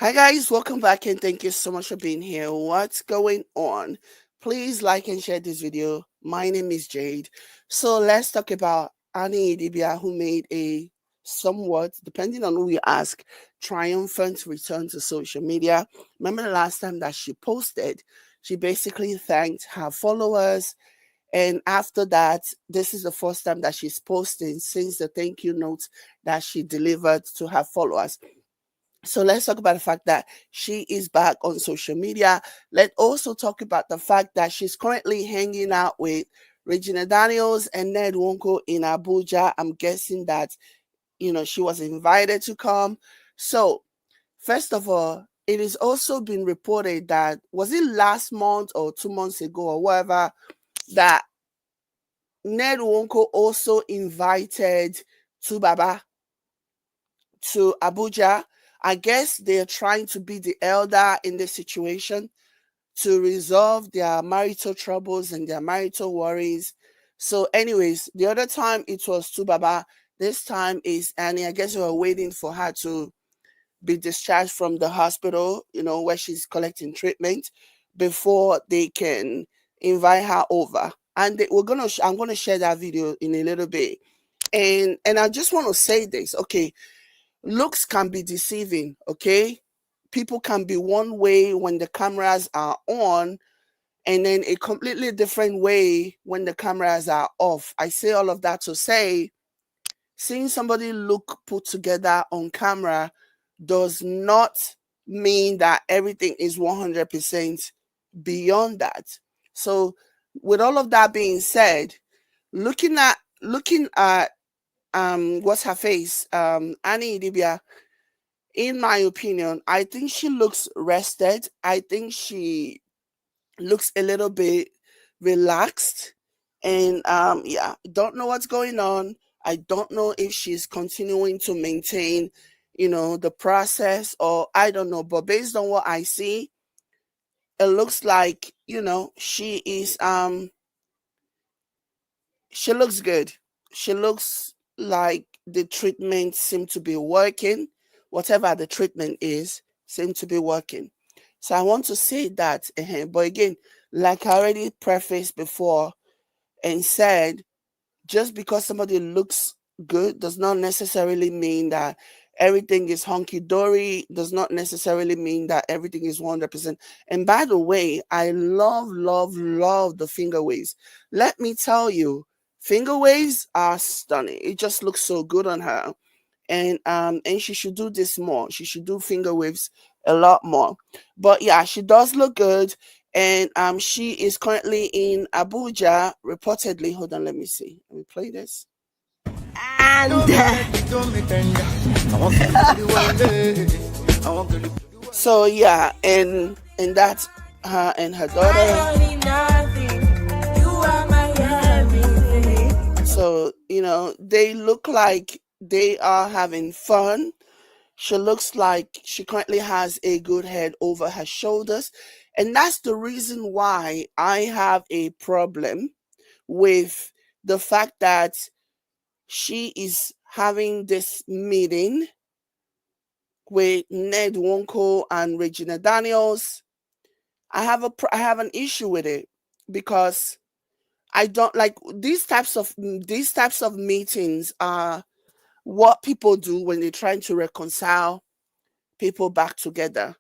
Hi guys, welcome back and thank you so much for being here. What's going on? Please like and share this video. My name is Jade. So let's talk about Annie Idibia, who made a somewhat, depending on who you ask, triumphant return to social media. Remember the last time that she posted, she basically thanked her followers. And after that, this is the first time that she's posting since the thank you note that she delivered to her followers. So let's talk about the fact that she is back on social media. Let's also talk about the fact that she's currently hanging out with Regina Daniels and Ned Nwoko in Abuja. I'm guessing that, she was invited to come. So, first of all, it is also been reported that, was it last month or 2 months ago or whatever, that Ned Nwoko also invited Tubaba to Abuja. I guess they're trying to be the elder in this situation to resolve their marital troubles and their marital worries. So, anyways, the other time it was Tubaba. This time is Annie. I guess we were waiting for her to be discharged from the hospital, where she's collecting treatment before they can invite her over. And I'm gonna share that video in a little bit. And I just want to say this, okay? Looks can be deceiving, okay? People can be one way when the cameras are on and then a completely different way when the cameras are off. I say all of that to say seeing somebody look put together on camera does not mean that everything is 100% beyond that. So with all of that being said, looking at what's her face, Annie Idibia, in my opinion, I think she looks rested. I think she looks a little bit relaxed. And yeah, don't know what's going on. I don't know if she's continuing to maintain, the process, or I don't know. But based on what I see, it looks like, she looks good. She looks like the treatment seemed to be working. Whatever the treatment is, seemed to be working. So I want to say that. But again, like I already prefaced before and said, just because somebody looks good does not necessarily mean that everything is honky dory, does not necessarily mean that everything is 100%. And by the way, I love, love, love the finger waves. Let me tell you, finger waves are stunning. It just looks so good on her. And she should do this more. She should do finger waves a lot more. But yeah, she does look good. And she is currently in Abuja, reportedly. Hold on, let me see. Let me play this. And so yeah, and that's her and her daughter. So, they look like they are having fun. She looks like she currently has a good head over her shoulders. And that's the reason why I have a problem with the fact that she is having this meeting with Ned Nwoko and Regina Daniels. I have an issue with it because I don't like these types of meetings are what people do when they're trying to reconcile people back together.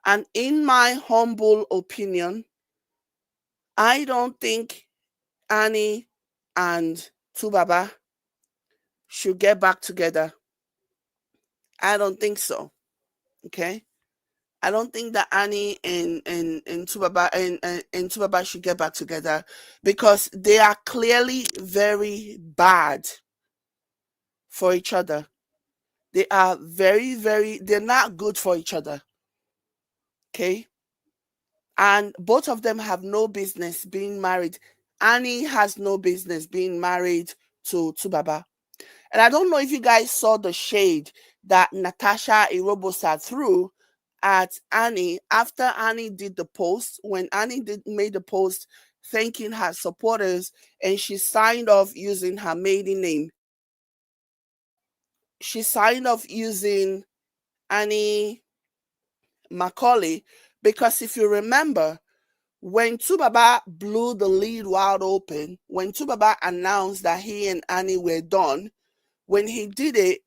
And in my humble opinion, I don't think Annie and Tubaba should get back together. I don't think so. Okay. I don't think that Annie and Tubaba should get back together because they are clearly very bad for each other. They are very, very, they're not good for each other. Okay. And both of them have no business being married. Annie has no business being married to Tubaba. And I don't know if you guys saw the shade that Natasha Irobosa threw at Annie after Annie did the post. When Annie made the post thanking her supporters and she signed off using her maiden name. She signed off using Annie Macaulay, because if you remember, when Tubaba blew the lead wide open, when Tubaba announced that he and Annie were done, when he did it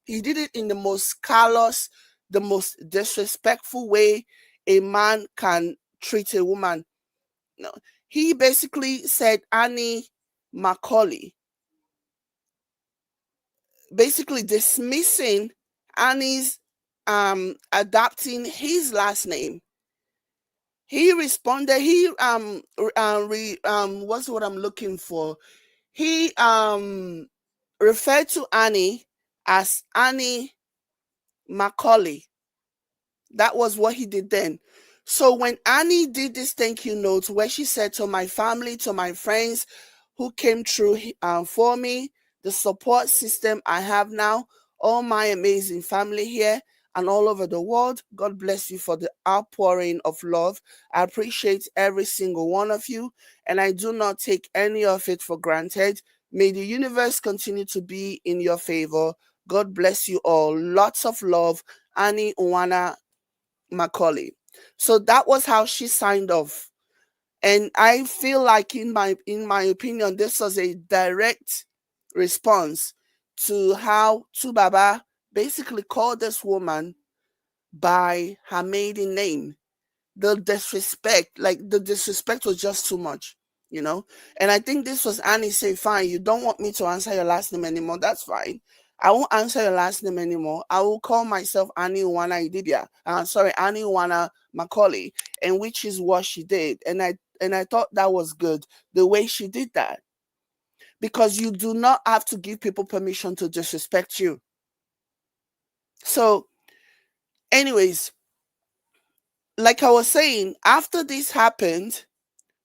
in the most callous, the most disrespectful way a man can treat a woman. No, he basically said Annie Macaulay, basically dismissing Annie's adopting his last name. He responded, what's what I'm looking for? He referred to Annie as Annie Macaulay. That was what he did then. So when Annie did this thank you note where she said to my family, to my friends who came through for me, the support system I have now, all my amazing family here and all over the world, God bless you for the outpouring of love. I appreciate every single one of you, and I do not take any of it for granted. May the universe continue to be in your favor. God bless you all. Lots of love. Annie Uwana Macaulay. So that was how she signed off. And I feel like in my opinion, this was a direct response to how Tubaba basically called this woman by her maiden name. The disrespect was just too much, you know. And I think this was Annie saying, fine, you don't want me to answer your last name anymore, that's fine. I won't answer your last name anymore. I will call myself Annie Wana Idibia. Annie Wana Macaulay, and which is what she did. And I thought that was good, the way she did that. Because you do not have to give people permission to disrespect you. So, anyways, like I was saying, after this happened,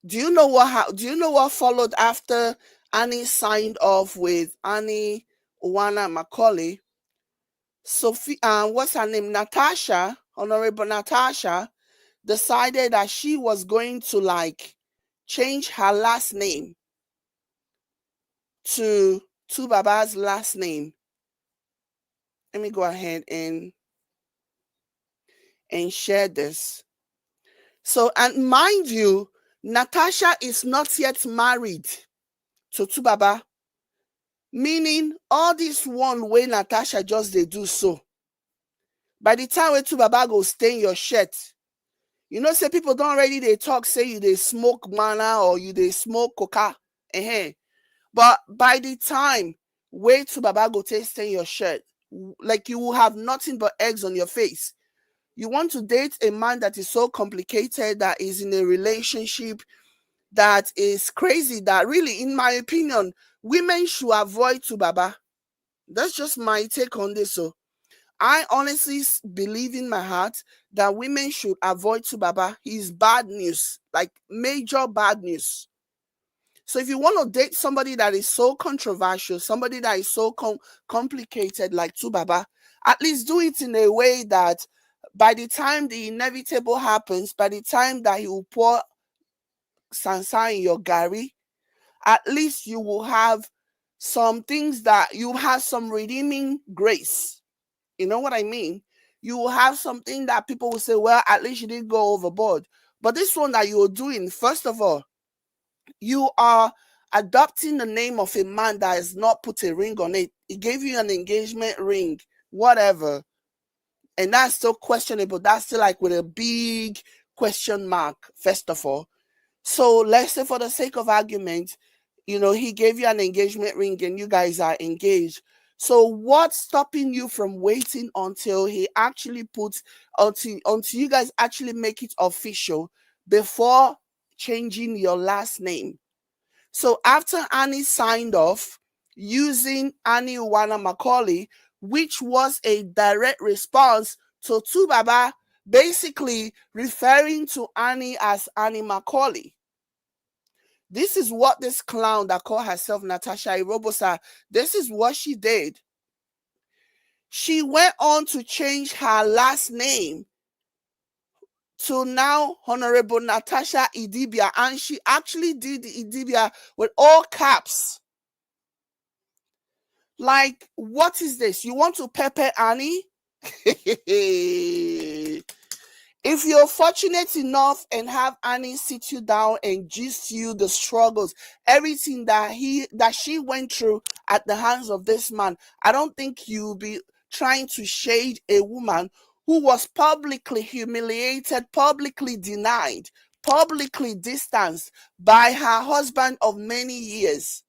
do you know what followed after Annie signed off with Annie Wana Macaulay? Sophie, what's her name? Natasha, Honorable Natasha, decided that she was going to like change her last name to Tubaba's last name. Let me go ahead and share this. So, and mind you, Natasha is not yet married to Tubaba, meaning all this one way Natasha just they do so. By the time wey Tubaba go stain your shirt, you know say people don't already they talk say you they smoke mana or you they smoke coca. But by the time wey Tubaba go take stain your shirt, like you will have nothing but eggs on your face. You want to date a man that is so complicated, that is in a relationship that is crazy, that really, in my opinion, women should avoid Tubaba. That's just my take on this. So I honestly believe in my heart that women should avoid Tubaba. He's bad news, like major bad news. So if you want to date somebody that is so controversial, somebody that is so complicated like Tubaba, at least do it in a way that by the time the inevitable happens, by the time that he will pour sansa in your gari, at least you will have some things that you have some redeeming grace. You know what I mean? You will have something that people will say, well, at least you didn't go overboard. But this one that you're doing, first of all, you are adopting the name of a man that has not put a ring on it. He gave you an engagement ring, whatever. And that's still questionable. That's still like with a big question mark, first of all. So let's say for the sake of argument, he gave you an engagement ring and you guys are engaged. So what's stopping you from waiting until he actually puts, until you guys actually make it official before changing your last name? So after Annie signed off using Annie Uwana Macaulay, which was a direct response to Tubaba basically referring to Annie as Annie Macaulay. This is what this clown that called herself Natasha Irobosa, this is what she did. She went on to change her last name to now Honorable Natasha Idibia, and she actually did the Idibia with all caps. Like, what is this? You want to pepper Annie? If you're fortunate enough and have Annie sit you down and gist you the struggles, everything that she went through at the hands of this man, I don't think you'll be trying to shade a woman who was publicly humiliated, publicly denied, publicly distanced by her husband of many years.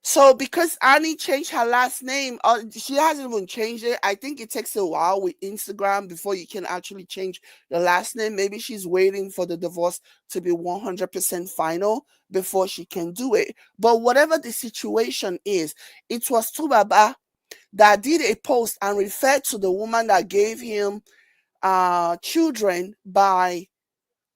So because Annie changed her last name, she hasn't even changed it. I think it takes a while with Instagram before you can actually change the last name. Maybe she's waiting for the divorce to be 100% final before she can do it. But whatever the situation is, it was Tubaba that did a post and referred to the woman that gave him children by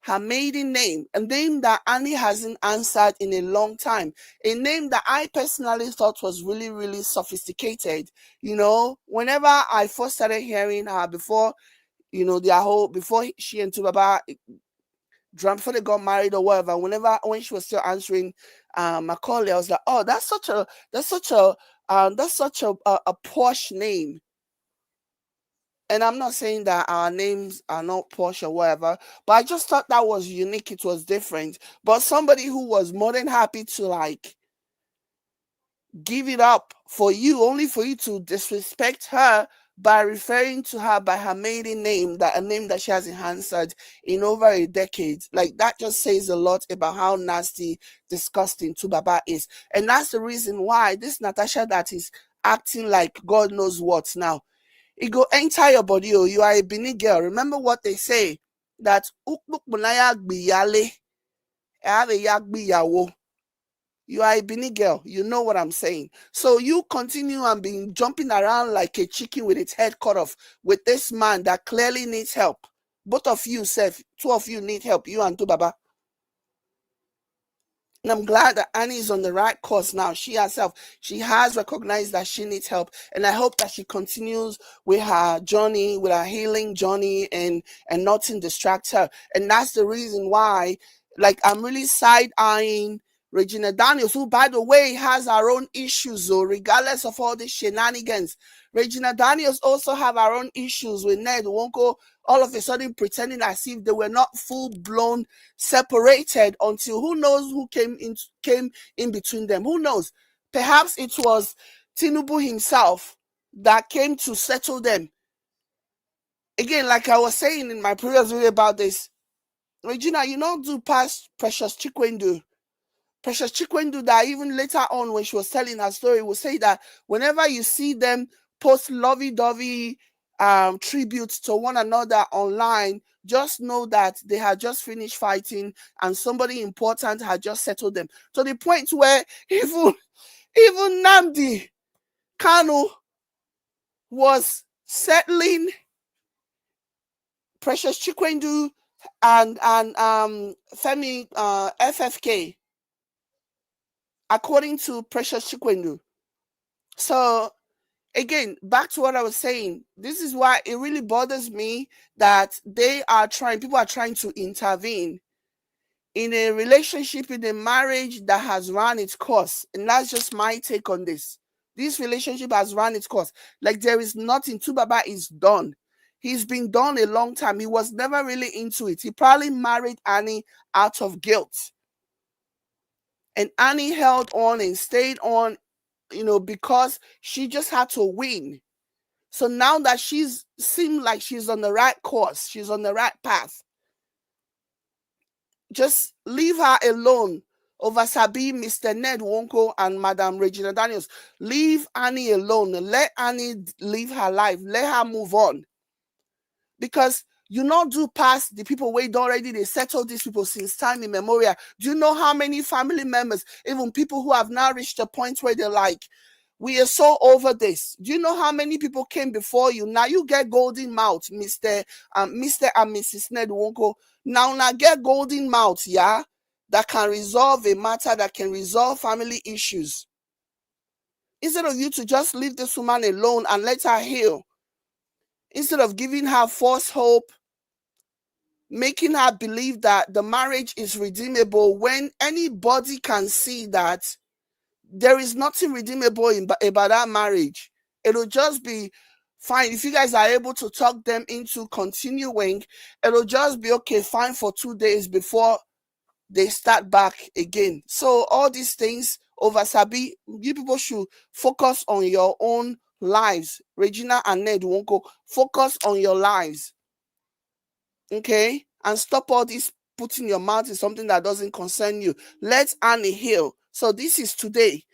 her maiden name, a name that Annie hasn't answered in a long time, a name that I personally thought was really, really sophisticated. Whenever I first started hearing her before, before she and Tubaba, before they got married or whatever, when she was still answering my call, I was like, oh, that's such a posh name. And I'm not saying that our names are not posh or whatever, but I just thought that was unique. It was different. But somebody who was more than happy to give it up for you, only for you to disrespect her by referring to her by her maiden name, that a name that she hasn't answered in over a decade. That just says a lot about how nasty, disgusting Tubaba is. And that's the reason why this Natasha that is acting like God knows what now. It go enter your body. Oh, you are a Benin girl. Remember what they say, that you are a Benin girl. You know what I'm saying. So you continue and being jumping around like a chicken with its head cut off with this man that clearly needs help. Both of you, two of you need help. You and Tubaba. And I'm glad that Annie is on the right course now. She herself, she has recognized that she needs help. And I hope that she continues with her journey, with her healing journey, and nothing distracts her. And that's the reason why, I'm really side-eyeing Regina Daniels, who, by the way, has her own issues, though, regardless of all these shenanigans. Regina Daniels also have her own issues with Ned Nwoko, all of a sudden pretending as if they were not full-blown separated until who knows who came in between them. Who knows? Perhaps it was Tinubu himself that came to settle them. Again, like I was saying in my previous video about this, Regina, you don't do past Precious Chikwendu. Precious Chikwendu, that even later on when she was telling her story, will say that whenever you see them post lovey-dovey tributes to one another online, just know that they had just finished fighting and somebody important had just settled them. To the point where even Nnamdi Kanu was settling Precious Chikwendu and Femi FFK, according to Precious Chikwendu. So again, back to what I was saying, this is why it really bothers me that people are trying to intervene in a relationship, in a marriage that has run its course. And that's just my take on this. This relationship has run its course. There is nothing. Tubaba is done. He's been done a long time. He was never really into it. He probably married Annie out of guilt. And Annie held on and stayed on, because she just had to win. So now that seemed like she's on the right course, she's on the right path, just leave her alone over Sabi, Mr. Ned Nwoko, and Madam Regina Daniels. Leave Annie alone. Let Annie live her life. Let her move on. Because you not do past the people wait already, they settled these people since time immemorial. Do you know how many family members, even people who have now reached a point where they're like, we are so over this. Do you know how many people came before you? Now you get golden mouth, Mr. And Mrs. Ned Nwoko. Now get golden mouth, yeah, that can resolve a matter, that can resolve family issues. Instead of you to just leave this woman alone and let her heal, instead of giving her false hope, making her believe that the marriage is redeemable, when anybody can see that there is nothing redeemable about that marriage. It'll just be Fine. If you guys are able to talk them into continuing, it'll just be okay, fine, for 2 days before they start back again. So all these things over Sabi, you people should focus on your own lives. Regina and Ned Nwoko, focus on your lives. Okay? And stop all this putting your mouth in something that doesn't concern you. Let Annie heal. So this is today.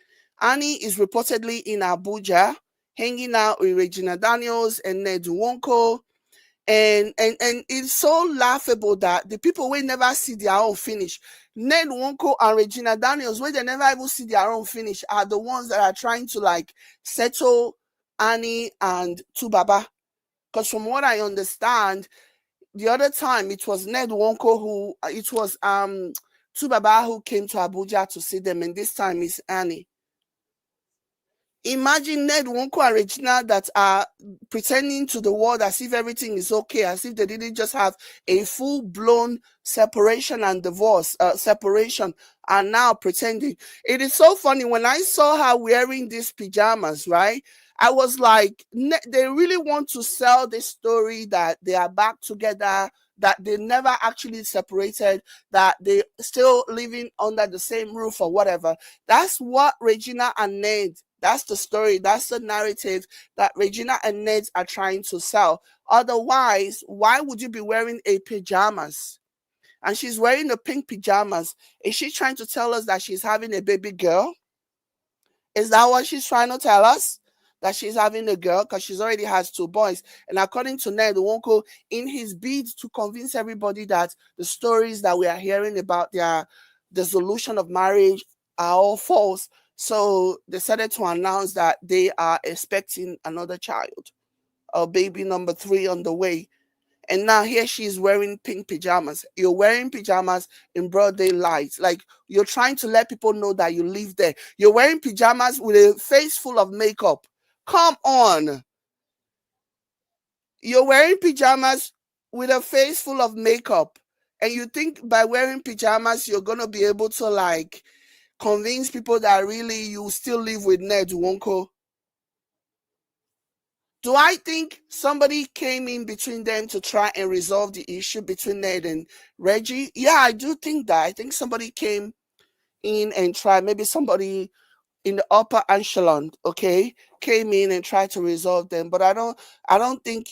Annie is reportedly in Abuja, hanging out with Regina Daniels and Ned Nwoko. And it's so laughable that the people will never see their own finish. Ned Nwoko and Regina Daniels, where they never even see their own finish, are the ones that are trying to like settle Annie and Tubaba. Because from what I understand, the other time it was Ned Nwoko who it was Tubaba who came to Abuja to see them, and this time it's Annie. Imagine Ned Nwoko and Regina that are pretending to the world as if everything is okay, as if they didn't just have a full-blown separation and divorce, separation, and now pretending. It is so funny when I saw her wearing these pajamas, right? I was like, they really want to sell this story that they are back together, that they never actually separated, that they still living under the same roof or whatever. That's what Regina and Ned, that's the story, that's the narrative that Regina and Ned are trying to sell. Otherwise, why would you be wearing a pajamas? And she's wearing the pink pajamas. Is she trying to tell us that she's having a baby girl? Is that what she's trying to tell us? That she's having a girl because she's already has 2 boys. And according to Ned Nwoko, in his bid to convince everybody that the stories that we are hearing about their dissolution of marriage are all false, so they decided to announce that they are expecting another child, a baby number 3 on the way. And now here she is wearing pink pajamas. You're wearing pajamas in broad daylight. Like you're trying to let people know that you live there. You're wearing pajamas with a face full of makeup. Come on. You're wearing pajamas with a face full of makeup. And you think by wearing pajamas, you're going to be able to like convince people that really you still live with Ned Nwoko. Do I think somebody came in between them to try and resolve the issue between Ned and Reggie? Yeah, I do think that. I think somebody came in and tried, maybe somebody in the upper echelon, okay, came in and tried to resolve them. But I don't think,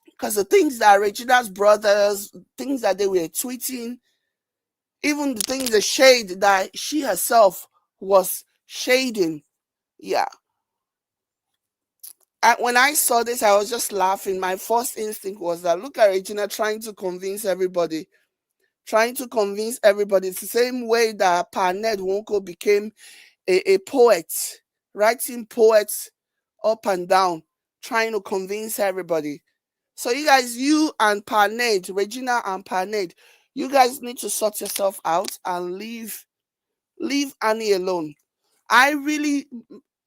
because the things that Regina's brothers, things that they were tweeting, even the things, the shade that she herself was shading, yeah. When I saw this, I was just laughing. My first instinct was that look at Regina trying to convince everybody, trying to convince everybody. It's the same way that Ned Nwoko became a poet, writing poets up and down, trying to convince everybody. So you guys, you and Ned, Regina and Ned, you guys need to sort yourself out and leave Annie alone. I really,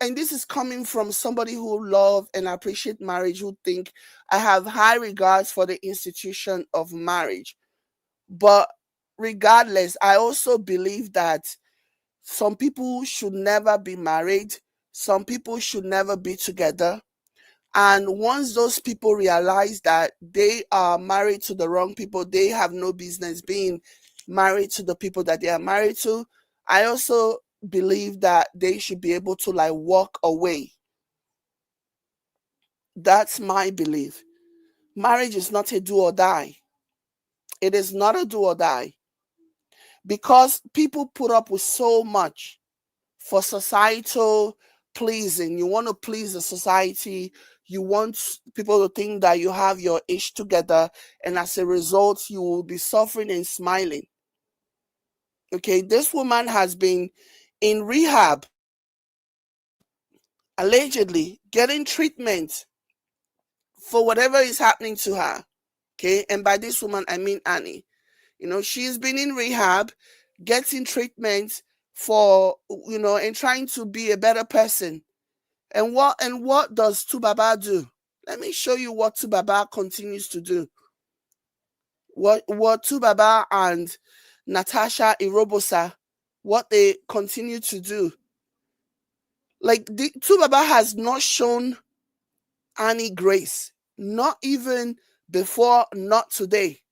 and this is coming from somebody who love and appreciate marriage, who think I have high regards for the institution of marriage. But regardless, I also believe that some people should never be married. Some people should never be together. And once those people realize that they are married to the wrong people, they have no business being married to the people that they are married to. I also believe that they should be able to like walk away. That's my belief. Marriage is not a do or die. It is not a do or die because people put up with so much for societal pleasing. You want to please the society. You want people to think that you have your ish together, and as a result, you will be suffering and smiling. Okay, this woman has been in rehab, allegedly getting treatment for whatever is happening to her. Okay, and by this woman, I mean Annie. She's been in rehab, getting treatment for, and trying to be a better person. And what does Tubaba do? Let me show you what Tubaba continues to do. What Tubaba and Natasha Irobosa, what they continue to do. Like the Tubaba has not shown Annie grace, not even before, not today.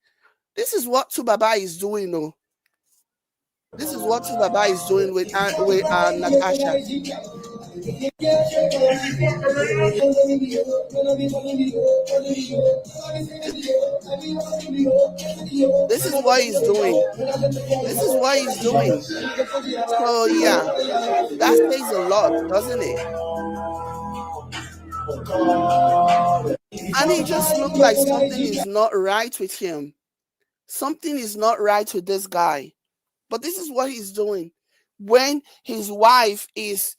This is what Tubaba is doing, though. This is what Tubaba is doing with Natasha. This is what he's doing. This is what he's doing. So yeah, that says a lot, doesn't it? And it just looked like something is not right with him. Something is not right with this guy. But this is what he's doing. When his wife is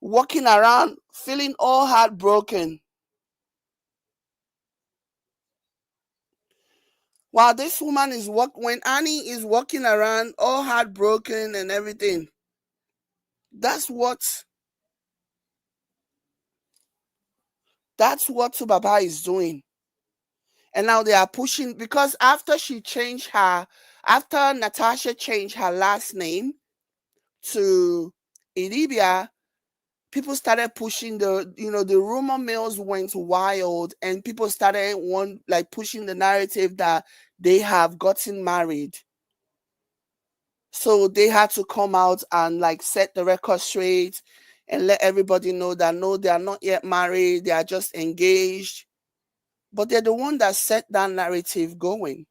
walking around feeling all heartbroken, while this woman is when Annie is walking around all heartbroken and everything, that's what Tubaba is doing. And now they are pushing, because after Natasha changed her last name to Idibia, people started pushing the rumor mills went wild, and people started pushing the narrative that they have gotten married. So they had to come out and set the record straight and let everybody know that no, they are not yet married, they are just engaged. But they're the one that set that narrative going.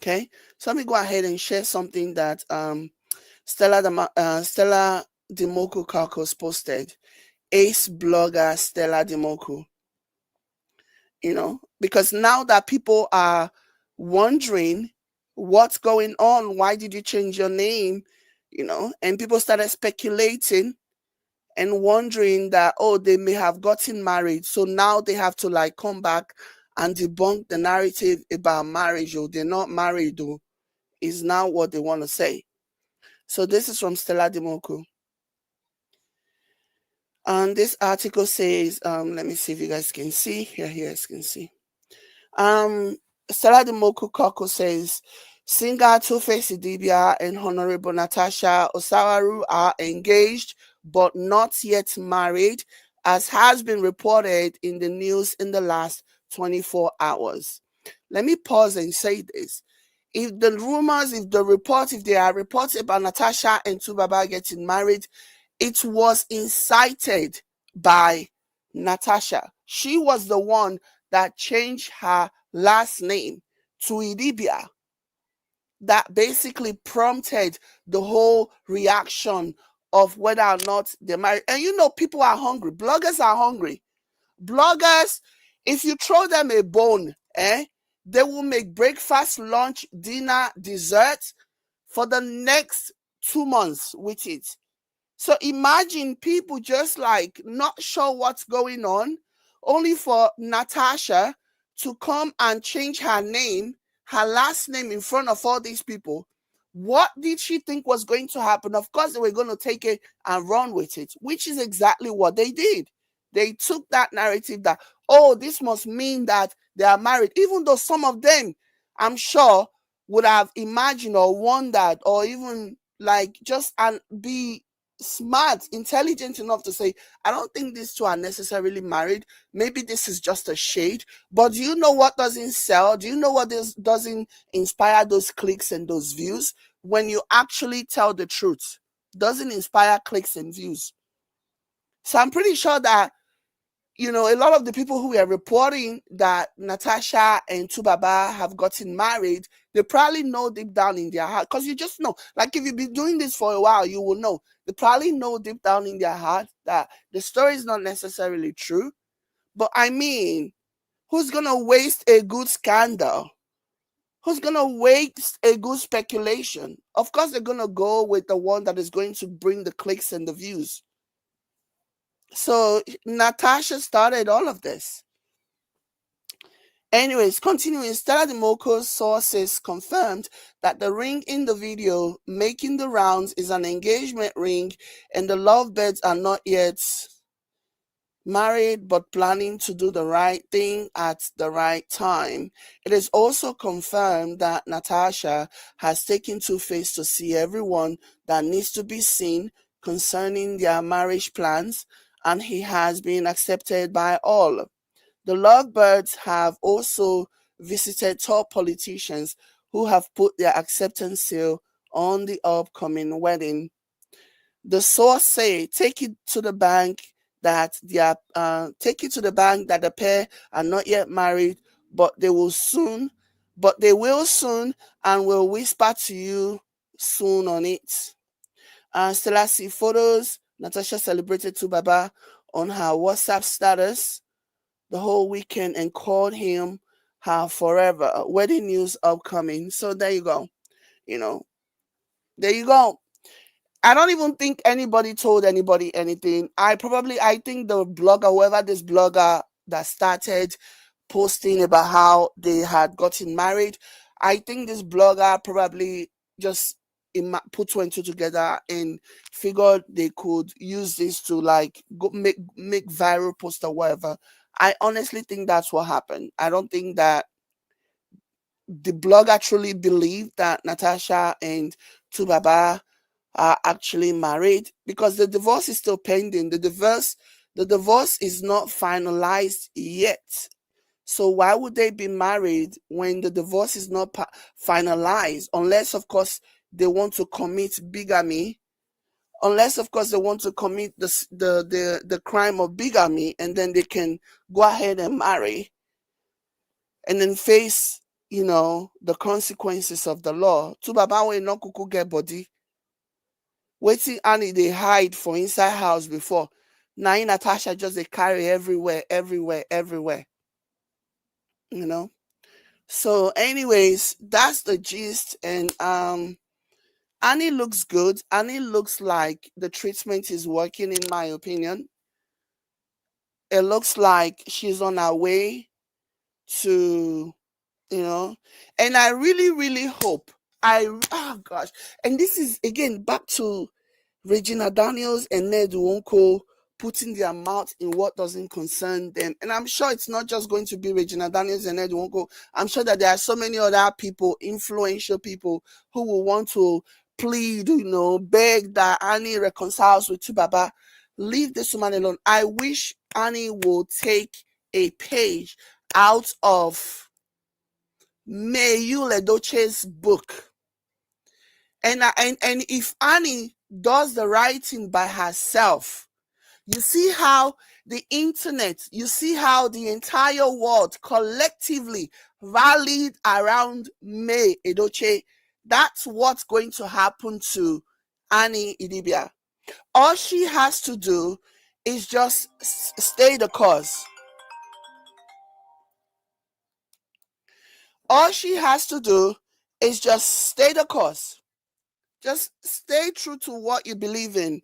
Okay, so let me go ahead and share something that Stella Demoko Kakos posted. Ace blogger Stella Demoko. Because now that people are wondering what's going on, why did you change your name? And people started speculating and wondering that, oh, they may have gotten married. So now they have to come back and debunk the narrative about marriage. Oh, they're not married, though, is now what they want to say. So this is from Stella Demoko. And this article says, let me see if you guys can see. Here you guys can see. Stella Demoko Koko says, singer Two-Face Idibia and Honorable Natasha Osawaru are engaged but not yet married, as has been reported in the news in the last 24 hours. Let me pause and say this. If there are reports about Natasha and Tubaba getting married, it was incited by Natasha. She was the one that changed her last name to Idibia. That basically prompted the whole reaction of whether or not they're married. And people are hungry. Bloggers are hungry. Bloggers, if you throw them a bone, they will make breakfast, lunch, dinner, dessert for the next 2 months with it. So imagine people just not sure what's going on, only for Natasha to come and change her name, her last name, in front of all these people. What did she think was going to happen? Of course, they were going to take it and run with it, which is exactly what they did. They took that narrative that, oh, this must mean that they are married, even though some of them, I'm sure, would have imagined or wondered or even just and be smart, intelligent enough to say, I don't think these two are necessarily married. Maybe this is just a shade. But do you know what doesn't sell? Do you know what doesn't inspire those clicks and those views? When you actually tell the truth, doesn't inspire clicks and views. So I'm pretty sure that a lot of the people who are reporting that Natasha and Tubaba have gotten married, they probably know deep down in their heart, because you just know, if you've been doing this for a while, you will know. They probably know deep down in their heart that the story is not necessarily true. But I mean, who's going to waste a good scandal? Who's going to waste a good speculation? Of course, they're going to go with the one that is going to bring the clicks and the views. So Natasha started all of this. Anyways, continuing, Stella Demoko's sources confirmed that the ring in the video making the rounds is an engagement ring, and the lovebirds are not yet married but planning to do the right thing at the right time. It is also confirmed that Natasha has taken Two-Face to see everyone that needs to be seen concerning their marriage plans, and he has been accepted by all. The lovebirds have also visited top politicians who have put their acceptance seal on the upcoming wedding. The source say take it to the bank that the pair are not yet married, but they will soon and will whisper to you soon on it. Stella see photos. Natasha celebrated to Baba on her WhatsApp status the whole weekend and called him her forever. Wedding news upcoming. So there you go. You know, there you go. I don't even think anybody told anybody anything. I think the blogger, whoever this blogger that started posting about how they had gotten married, I think this blogger probably just put two and two together and figured they could use this to like go make viral post or whatever. I honestly think that's what happened. I don't think that the blogger truly believed that Natasha and Tubaba are actually married because the divorce is still pending. The divorce is not finalized yet. So why would they be married when the divorce is not finalized? Unless, of course, they want to commit bigamy. Unless, of course, they want to commit the crime of bigamy, and then they can go ahead and marry, and then face the consequences of the law. Two baba wey no kuku get body. Wetin Annie dey hide for inside house before, na im Natasha just dey carry everywhere, everywhere, everywhere. You know. So, anyways, that's the gist. And Annie looks good. Annie looks like the treatment is working, in my opinion. It looks like she's on her way to, and I really, really hope. Oh gosh. And this is again back to Regina Daniels and Ned Nwoko putting their mouth in what doesn't concern them. And I'm sure it's not just going to be Regina Daniels and Ned Nwoko. I'm sure that there are so many other people, influential people, who will want to plead, beg that Annie reconciles with Tubaba. Leave this woman alone. I wish Annie will take a page out of May Edochie's book. And if Annie does the right thing by herself, you see how the internet, you see how the entire world collectively rallied around May Edochie. That's what's going to happen to Annie Idibia. All she has to do is just stay the course. All she has to do is just stay the course. Just stay true to what you believe in.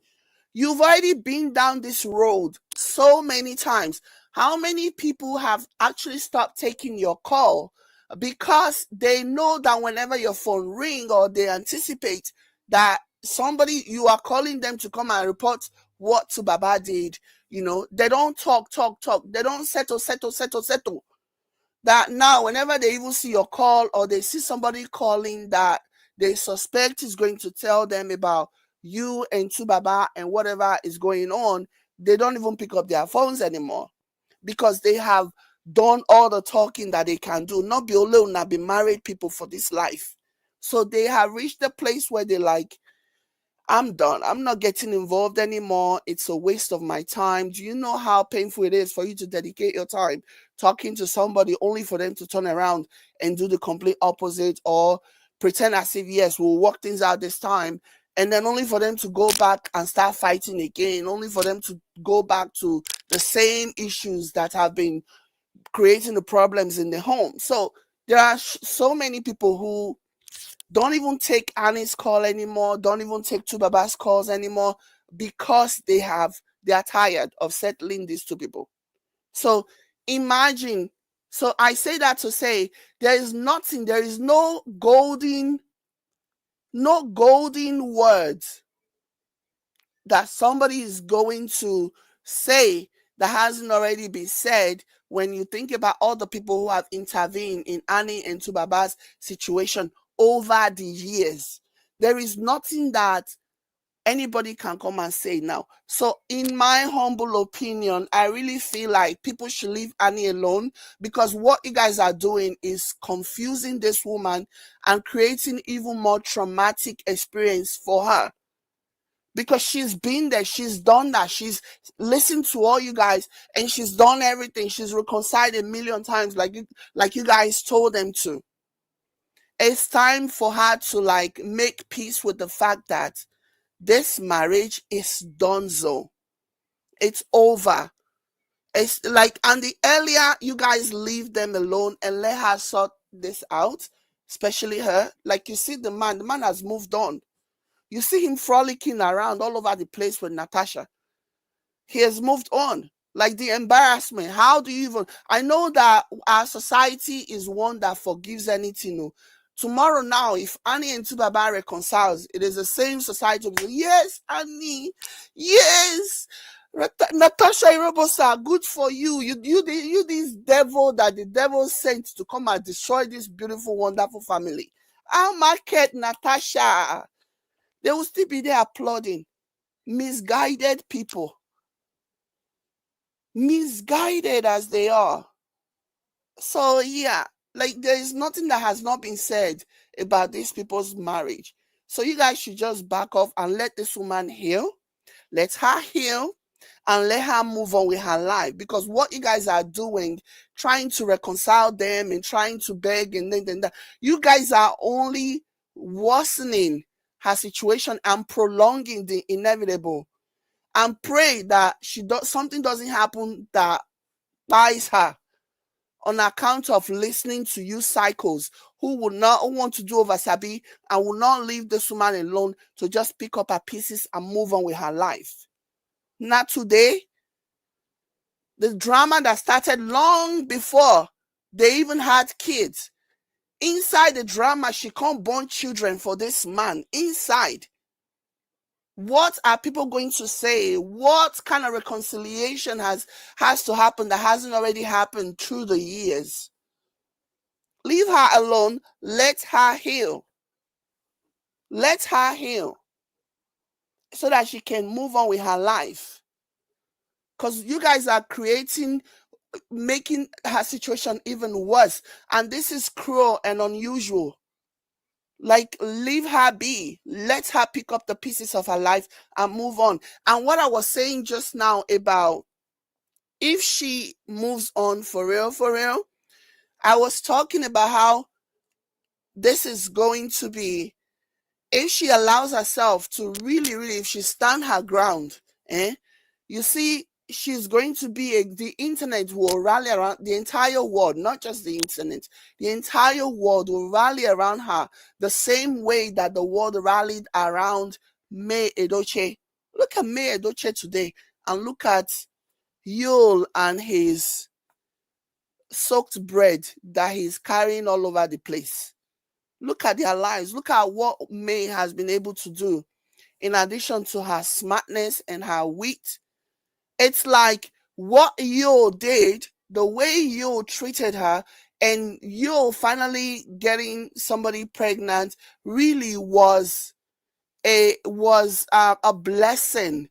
You've already been down this road so many times. How many people have actually stopped taking your call because they know that whenever your phone ring or they anticipate that somebody, you are calling them to come and report what Baba did, they don't talk. They don't settle. That now, whenever they even see your call or they see somebody calling that they suspect is going to tell them about you and Tubaba and whatever is going on, they don't even pick up their phones anymore because they have done all the talking that they can do. Not be alone, not be married people for this life. So they have reached the place where they're like, I'm done. I'm not getting involved anymore. It's a waste of my time. Do you know how painful it is for you to dedicate your time talking to somebody only for them to turn around and do the complete opposite or pretend as if, yes, we'll work things out this time, and then only for them to go back and start fighting again, only for them to go back to the same issues that have been creating the problems in the home. So there are so many people who don't even take Annie's call anymore, don't even take Tubaba's calls anymore because they are tired of settling these two people. So imagine, so I say that to say there is no golden words that somebody is going to say that hasn't already been said when you think about all the people who have intervened in Annie and Tubaba's situation over the years? There is nothing that anybody can come and say now. So, in my humble opinion, I really feel like people should leave Annie alone, because what you guys are doing is confusing this woman and creating even more traumatic experience for her. Because she's been there, she's done that, she's listened to all you guys, and she's done everything. She's reconciled a million times, like you guys told them to. It's time for her to like make peace with the fact that this marriage is donezo. It's over. It's like, and the earlier you guys leave them alone and let her sort this out, especially her, like you see the man has moved on. You see him frolicking around all over the place with Natasha. He has moved on. Like the embarrassment. How do you even? I know that our society is one that forgives anything. No. Tomorrow now, if Annie and Tubaba reconciles, it is the same society. Yes, Annie. Yes. Natasha Irobosa, good for you. You this devil that the devil sent to come and destroy this beautiful, wonderful family. I'll market Natasha. They will still be there applauding. Misguided people. Misguided as they are. So yeah, like there is nothing that has not been said about these people's marriage. So you guys should just back off and let this woman heal. Let her heal and let her move on with her life. Because what you guys are doing, trying to reconcile them and trying to beg and then that, you guys are only worsening her situation and prolonging the inevitable. And pray that something doesn't happen that buys her on account of listening to you cycles who will not want to do over Sabi and will not leave this woman alone to just pick up her pieces and move on with her life. Not today. The drama that started long before they even had kids. Inside the drama, she can't born children for this man. Inside. What are people going to say? What kind of reconciliation has to happen that hasn't already happened through the years? Leave her alone. Let her heal. Let her heal so that she can move on with her life. Because you guys are making her situation even worse. And this is cruel and unusual. Like, leave her be. Let her pick up the pieces of her life and move on. And what I was saying just now about if she moves on for real, I was talking about how this is going to be, if she allows herself to really, if she stand her ground, you see, she's going to be the internet will rally around, the entire world, not just the internet, the entire world will rally around her the same way that the world rallied around May Edochie. Look at May Edochie today and look at Yul and his soaked bread that he's carrying all over the place. Look at their lives. Look at what May has been able to do. In addition to her smartness and her wit, it's like what Yo did, the way Yo treated her, and Yo finally getting somebody pregnant really was a blessing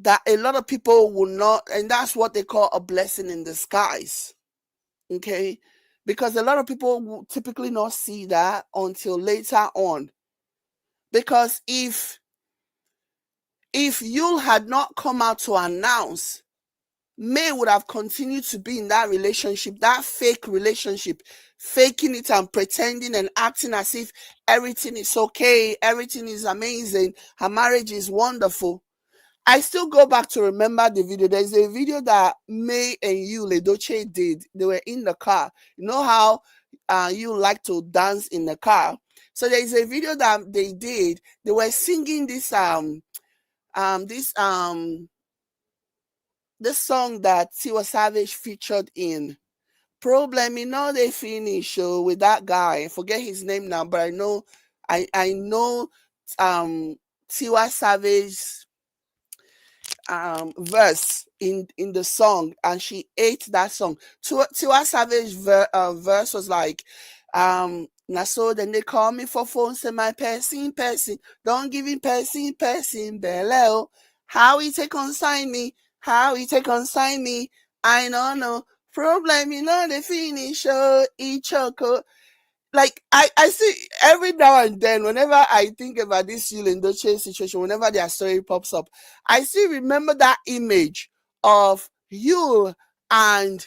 that a lot of people will not, and that's what they call a blessing in disguise. Okay, because a lot of people will typically not see that until later on. Because if Yul had not come out to announce, May would have continued to be in that relationship, that fake relationship, faking it and pretending and acting as if everything is okay, everything is amazing, her marriage is wonderful. I still go back to remember the video. There's a video that May and Yul Edochie did. They were in the car. You know how you like to dance in the car. So there's a video that they did. They were singing this song that Tiwa Savage featured in. Problem, they finish with that guy. I forget his name now, but I know Tiwa Savage. verse in the song, and she ate that song. Tiwa Savage verse was like, na so then they call me for phone, say my person, don't give him person, belle. How he take consign me, how he take consign me, I don't know. Problem, you know the finish, oh, he choco. Like I see every now and then, whenever I think about this Yul situation, whenever their story pops up, I still remember that image of Yul and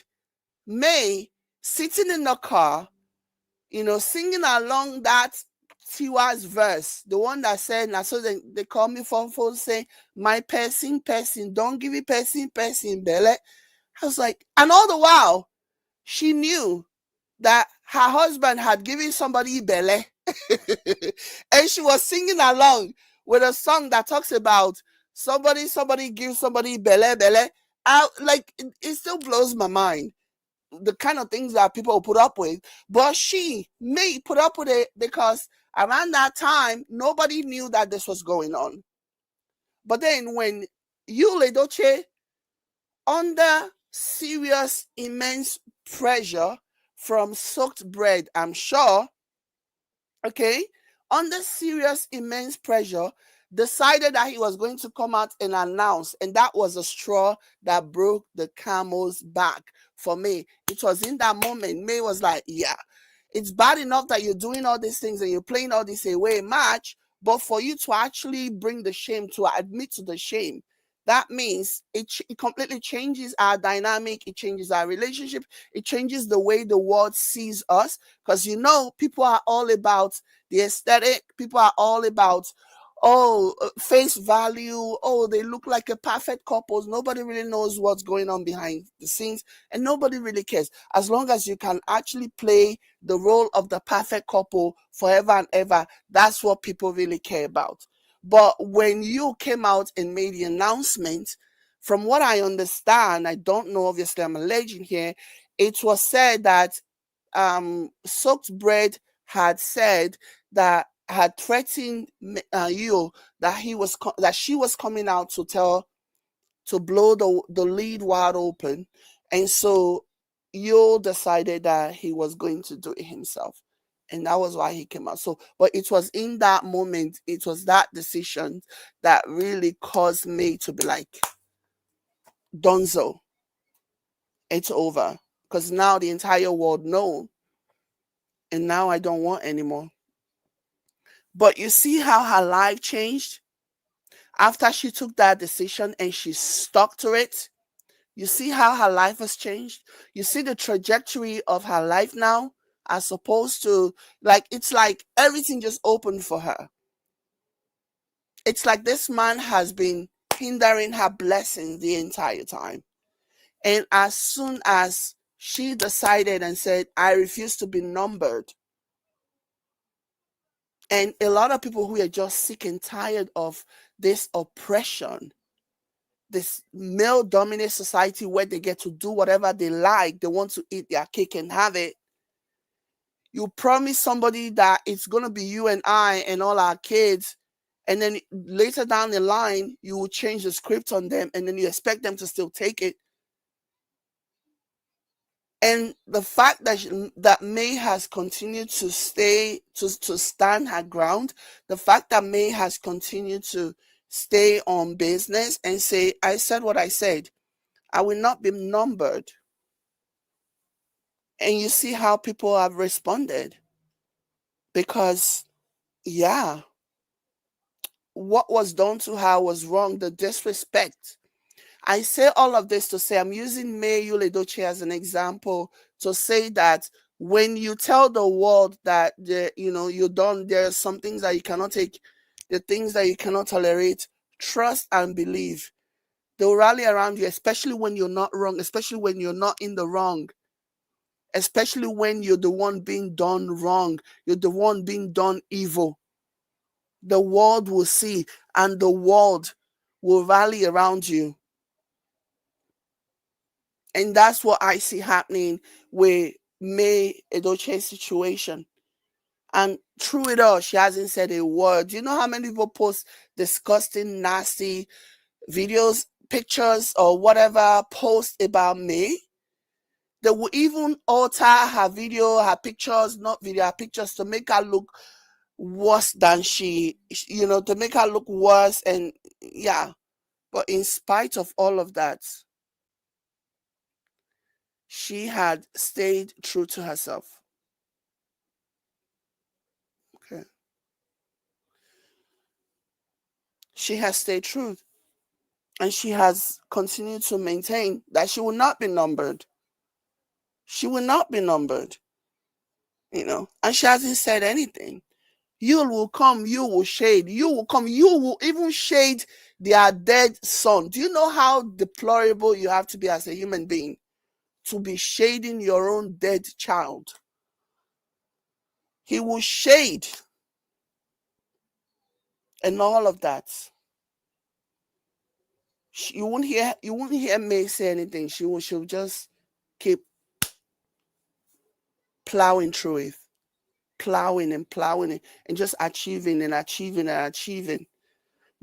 May sitting in the car, singing along that Tiwa's verse, the one that said, "Now so they call me phone say my person, don't give it person, belle." I was like, and all the while she knew that her husband had given somebody belle. And she was singing along with a song that talks about somebody give somebody belle. Like it still blows my mind, the kind of things that people put up with. But she may put up with it because around that time nobody knew that this was going on. But then when Yul Edochie, under serious, immense pressure from soaked bread, I'm sure, okay, under serious, immense pressure, decided that he was going to come out and announce, and that was a straw that broke the camel's back for me. It was in that moment, May was like, yeah, it's bad enough that you're doing all these things and you're playing all this away match, but for you to actually bring the shame, to admit to the shame, that means it completely changes our dynamic, it changes our relationship, it changes the way the world sees us. Because people are all about the aesthetic, people are all about, oh, face value, oh, they look like a perfect couple. Nobody really knows what's going on behind the scenes, and nobody really cares. As long as you can actually play the role of the perfect couple forever and ever, that's what people really care about. But when you came out and made the announcement, from what I understand, I don't know, obviously I'm alleging here, it was said that Soaked Bread had said that, had threatened you, that that she was coming out to blow the lead wide open, and so you decided that he was going to do it himself, and that was why he came out. So, but it was in that moment, it was that decision that really caused me to be like, Donzo, it's over, because now the entire world know, and now I don't want anymore. But you see how her life changed after she took that decision and she stuck to it. You see how her life has changed? You see the trajectory of her life now, as opposed to, like, it's like everything just opened for her. It's like this man has been hindering her blessings the entire time. And as soon as she decided and said, I refuse to be numbered, and a lot of people who are just sick and tired of this oppression, this male dominated society where they get to do whatever they like, they want to eat their cake and have it. You promise somebody that it's going to be you and I and all our kids, and then later down the line, you will change the script on them, and then you expect them to still take it. And the fact that May has continued to stand her ground, the fact that May has continued to stay on business and say, I said what I said, I will not be numbered. And you see how people have responded. Because, yeah, what was done to her was wrong, the disrespect. I say all of this to say, I'm using May Edochie as an example to say that when you tell the world that you're done, there are some things that you cannot take, the things that you cannot tolerate, trust and believe. They'll rally around you, especially when you're not wrong, especially when you're not in the wrong, especially when you're the one being done wrong, you're the one being done evil. The world will see, and the world will rally around you. And that's what I see happening with May Edochie's situation. And through it all, she hasn't said a word. Do you know how many people post disgusting, nasty, videos, pictures, or whatever post about May. They will even alter her video, her pictures, not video, her pictures to make her look worse than to make her look worse. And yeah, but in spite of all of that, she had stayed true to herself. Okay. She has stayed true, and she has continued to maintain that she will not be numbered. She will not be numbered, and she hasn't said anything. You will come, you will shade, you will come, you will even shade their dead son. Do you know how deplorable you have to be as a human being to be shading your own dead child? He will shade and all of that. You won't hear May say anything. She'll just keep plowing through it, plowing and plowing it, and just achieving and achieving and achieving.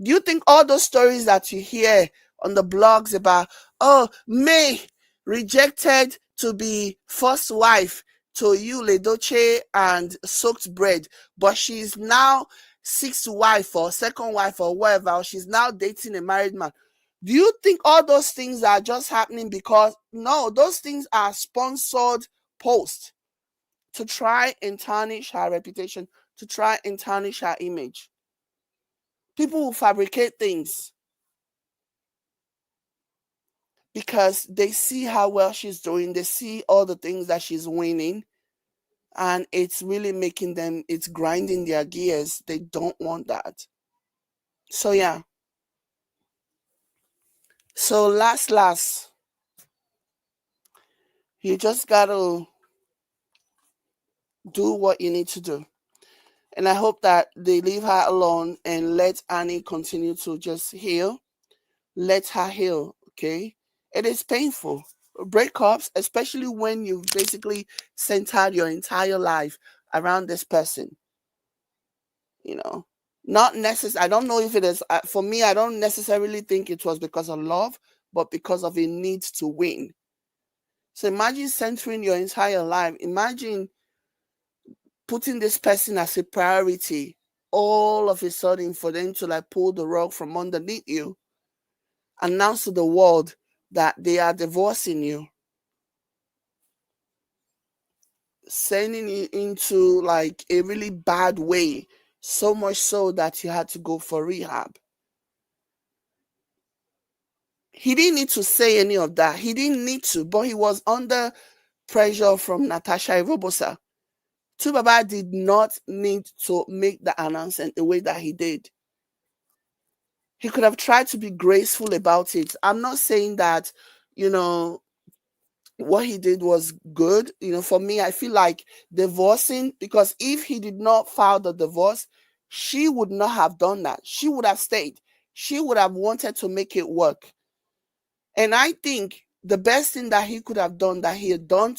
Do you think all those stories that you hear on the blogs about, oh, May rejected to be first wife to you, Edochie and soaked bread, but she's now sixth wife or second wife or whatever, or she's now dating a married man? Do you think all those things are just happening because, no, those things are sponsored posts to try and tarnish her reputation, to try and tarnish her image? People will fabricate things because they see how well she's doing, they see all the things that she's winning, and it's really making them, it's grinding their gears. They don't want that. So yeah. So last, you just gotta do what you need to do. And I hope that they leave her alone and let Annie continue to just heal. Let her heal, okay? It is painful. Breakups, especially when you've basically centered your entire life around this person, you know. Not necessarily, I don't know if it is, for me, I don't necessarily think it was because of love, but because of a need to win. So imagine centering your entire life. Imagine putting this person as a priority all of a sudden for them to like pull the rug from underneath you, announce to the world that they are divorcing you, sending you into like a really bad way, so much so that you had to go for rehab. He didn't need to say any of that. He didn't need to, but he was under pressure from Natasha Irobosa. Tubaba did not need to make the announcement the way that he did. He could have tried to be graceful about it. I'm not saying that, you know, what he did was good. For me, I feel like divorcing, because if he did not file the divorce, she would not have done that. She would have stayed. She would have wanted to make it work. And I think the best thing that he could have done, that he had done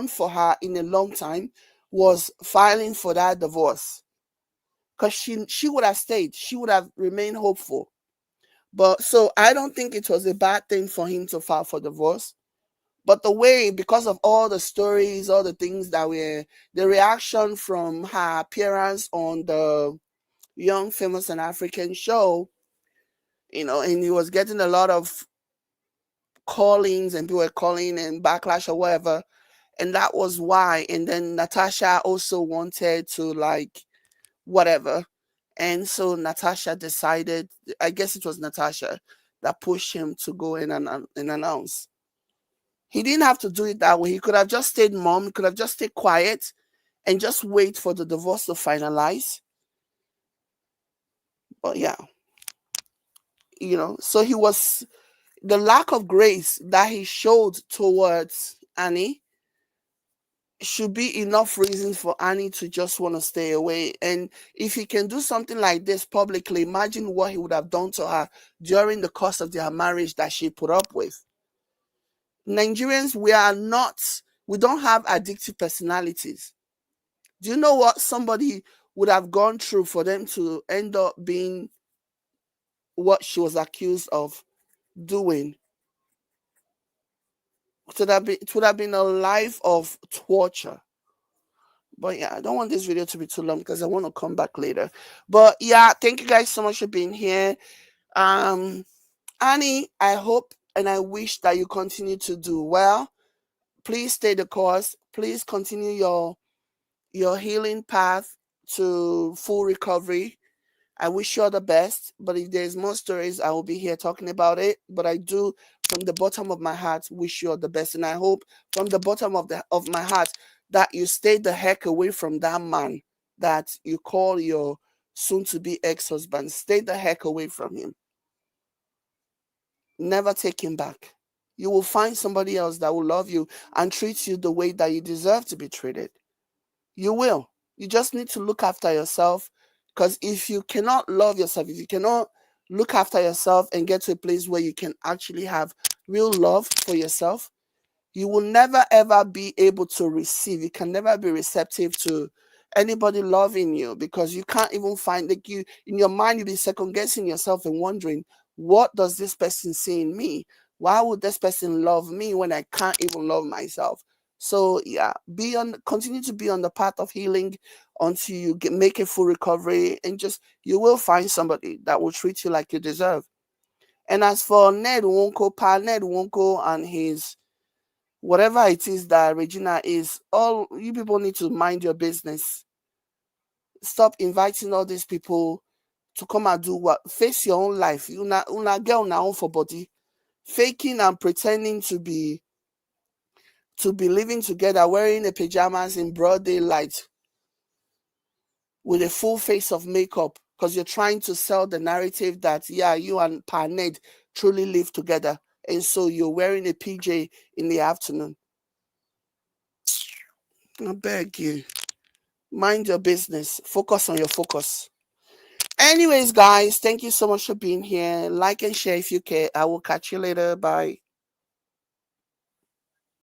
for her in a long time, was filing for that divorce. Because she would have stayed. She would have remained hopeful. But so I don't think it was a bad thing for him to file for divorce. But the way, because of all the stories, all the things that were, the reaction from her appearance on the Young, Famous, and African show, and he was getting a lot of callings and people were calling and backlash or whatever. And that was why. And then Natasha also wanted to like whatever. And so Natasha decided, I guess it was Natasha that pushed him to go and announce. He didn't have to do it that way. He could have just stayed mum, he could have just stayed quiet and just wait for the divorce to finalize. But yeah, so he was, the lack of grace that he showed towards Annie should be enough reason for Annie to just want to stay away. And if he can do something like this publicly, imagine what he would have done to her during the course of their marriage that she put up with. Nigerians, we don't have addictive personalities. Do you know what somebody would have gone through for them to end up being what she was accused of? doing? It would have been a life of torture. But yeah, I don't want this video to be too long because I want to come back later. But yeah, thank you guys so much for being here. Um, Annie, I hope and I wish that you continue to do well. Please stay the course. Please continue your healing path to full recovery. I wish you all the best. But if there's more stories, I will be here talking about it. But I do, from the bottom of my heart, wish you all the best, and I hope from the bottom of my heart that you stay the heck away from that man that you call your soon-to-be ex-husband. Stay the heck away from him. Never take him back. You will find somebody else that will love you and treat you the way that you deserve to be treated. You will. You just need to look after yourself, because if you cannot love yourself, if you cannot look after yourself and get to a place where you can actually have real love for yourself, you will never ever be able to receive. You can never be receptive to anybody loving you, because you can't even find, like, you in your mind you'll be second guessing yourself and wondering, what does this person see in me? Why would this person love me when I can't even love myself? So yeah, continue to be on the path of healing until you make a full recovery, and just you will find somebody that will treat you like you deserve. And as for Ned Nwoko and his whatever it is that Regina is, all you people need to mind your business. Stop inviting all these people to come and do what? Face your own life. Una girl na own for body. Faking and pretending to be living together, wearing the pajamas in broad daylight with a full face of makeup, because you're trying to sell the narrative that, yeah, you and Pa Ned truly live together. And so you're wearing a PJ in the afternoon. I beg you. Mind your business. Focus on your focus. Anyways, guys, thank you so much for being here. Like and share if you care. I will catch you later. Bye.